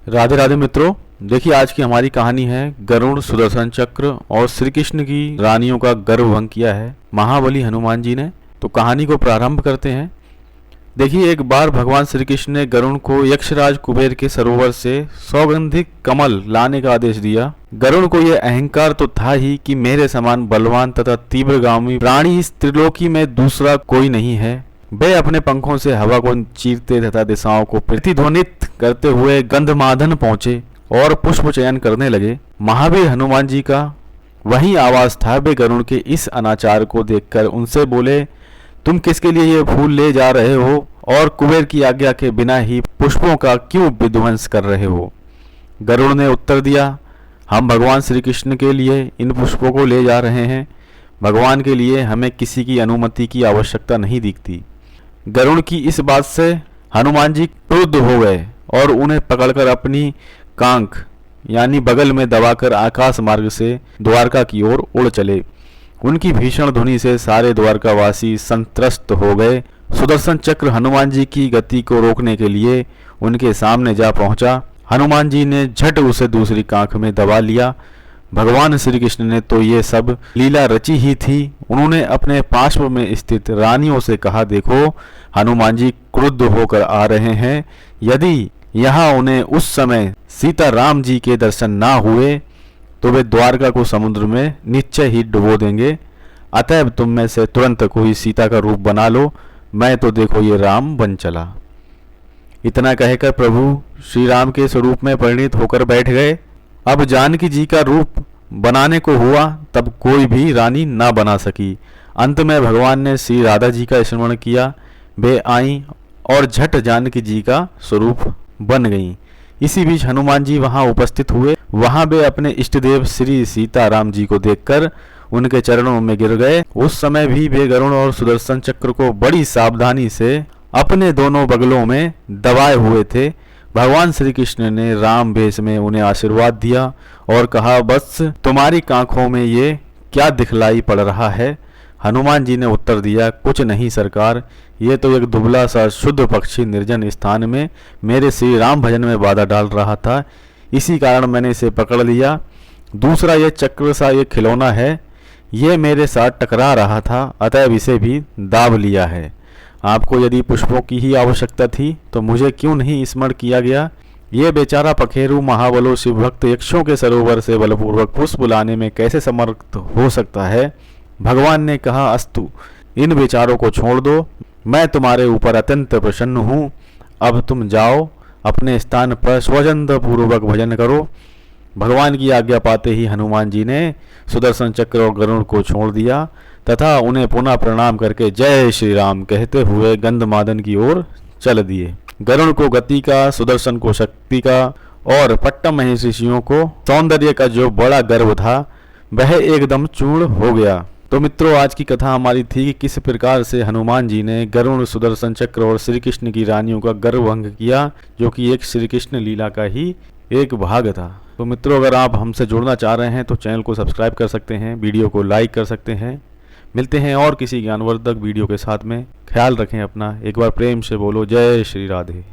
राधे राधे मित्रों, देखिए आज की हमारी कहानी है गरुड़, सुदर्शन चक्र और श्री कृष्ण की रानियों का गर्व भंग किया है महाबली हनुमान जी ने। तो कहानी को प्रारंभ करते हैं। देखिए, एक बार भगवान श्री कृष्ण ने गरुड़ को यक्षराज कुबेर के सरोवर से सौगंधिक कमल लाने का आदेश दिया। गरुड़ को यह अहंकार तो था ही कि मेरे समान बलवान तथा तीव्रगामी प्राणी इस त्रिलोकी में दूसरा कोई नहीं है। वे अपने पंखों से हवा को चीरते तथा दिशाओं को प्रतिध्वनित करते हुए गंधमादन पहुंचे और पुष्प चयन करने लगे। महावीर हनुमान जी का वही आवाज था। वे गरुड़ के इस अनाचार को देखकर उनसे बोले, तुम किसके लिए ये फूल ले जा रहे हो और कुबेर की आज्ञा के बिना ही पुष्पों का क्यों विध्वंस कर रहे हो? गरुड़ ने उत्तर दिया, हम भगवान श्री कृष्ण के लिए इन पुष्पों को ले जा रहे हैं। भगवान के लिए हमें किसी की अनुमति की आवश्यकता नहीं दिखती। गरुड़ की इस बात से हनुमान जी क्रुद्ध हो गए और उन्हें पकड़कर अपनी कांख यानी बगल में दबाकर आकाश मार्ग से द्वारका की ओर उड़ चले। उनकी भीषण ध्वनि से सारे द्वारकावासी संत्रस्त हो गए। सुदर्शन चक्र हनुमान जी की गति को रोकने के लिए उनके सामने जा पहुंचा। हनुमान जी ने झट उसे दूसरी कांख में दबा लिया। भगवान श्री कृष्ण ने तो ये सब लीला रची ही थी। उन्होंने अपने पार्श्व में स्थित रानियों से कहा, देखो हनुमान जी क्रुद्ध होकर आ रहे हैं। यदि यहाँ उन्हें उस समय सीता राम जी के दर्शन ना हुए तो वे द्वारका को समुद्र में निश्चय ही डुबो देंगे। अतएव तुम में से तुरंत कोई सीता का रूप बना लो। मैं तो देखो ये राम बन चला। इतना कहकर प्रभु श्री राम के स्वरूप में परिणित होकर बैठ गए। अब जानकी जी का रूप बनाने को हुआ, तब कोई भी रानी ना बना सकी। अंत में भगवान ने श्री राधा जी का स्मरण किया। वे आईं और झट जानकी जी का स्वरूप बन गईं। इसी बीच हनुमान जी वहां उपस्थित हुए। वहां वे अपने इष्ट देव श्री सीताराम जी को देखकर उनके चरणों में गिर गए। उस समय भी वे गरुड़ और सुदर्शन चक्र को बड़ी सावधानी से अपने दोनों बगलों में दबाए हुए थे। भगवान श्री कृष्ण ने राम भेष में उन्हें आशीर्वाद दिया और कहा, बस तुम्हारी कांखों में ये क्या दिखलाई पड़ रहा है? हनुमान जी ने उत्तर दिया, कुछ नहीं सरकार, ये तो एक दुबला सा शुद्ध पक्षी निर्जन स्थान में मेरे श्री राम भजन में बाधा डाल रहा था, इसी कारण मैंने इसे पकड़ लिया। दूसरा, ये चक्र सा ये खिलौना है, ये मेरे साथ टकरा रहा था, अतएव इसे भी दाब लिया है। आपको यदि पुष्पों की ही आवश्यकता थी तो मुझे क्यों नहीं स्मरण किया गया? ये बेचारा पखेरु महाबलो शिव भक्त यक्षों के सरोवर से बलपूर्वक पुष्प लाने में कैसे समर्थ हो सकता है? भगवान ने कहा, अस्तु, इन विचारों को छोड़ दो। मैं तुम्हारे ऊपर अत्यंत प्रसन्न हूँ। अब तुम जाओ, अपने स्थान पर स्वच्छंद पूर्वक भजन करो। भगवान की आज्ञा पाते ही हनुमान जी ने सुदर्शन चक्र और गरुड़ को छोड़ दिया तथा उन्हें पुनः प्रणाम करके जय श्री राम कहते हुए गंधमादन की ओर चल दिए। गरुड़ को गति का, सुदर्शन को शक्ति का और पट्टम महिषियों को सौंदर्य का जो बड़ा गर्व था वह एकदम चूर्ण हो गया। तो मित्रों, आज की कथा हमारी थी कि किस प्रकार से हनुमान जी ने गरुड़, सुदर्शन चक्र और श्री कृष्ण की रानियों का गर्व भंग किया, जो कि एक श्री कृष्ण लीला का ही एक भाग था। तो मित्रों, अगर आप हमसे जुड़ना चाह रहे हैं तो चैनल को सब्सक्राइब कर सकते हैं, वीडियो को लाइक कर सकते हैं। मिलते हैं और किसी ज्ञानवर्धक वीडियो के साथ में। ख्याल रखें अपना। एक बार प्रेम से बोलो जय श्री राधे।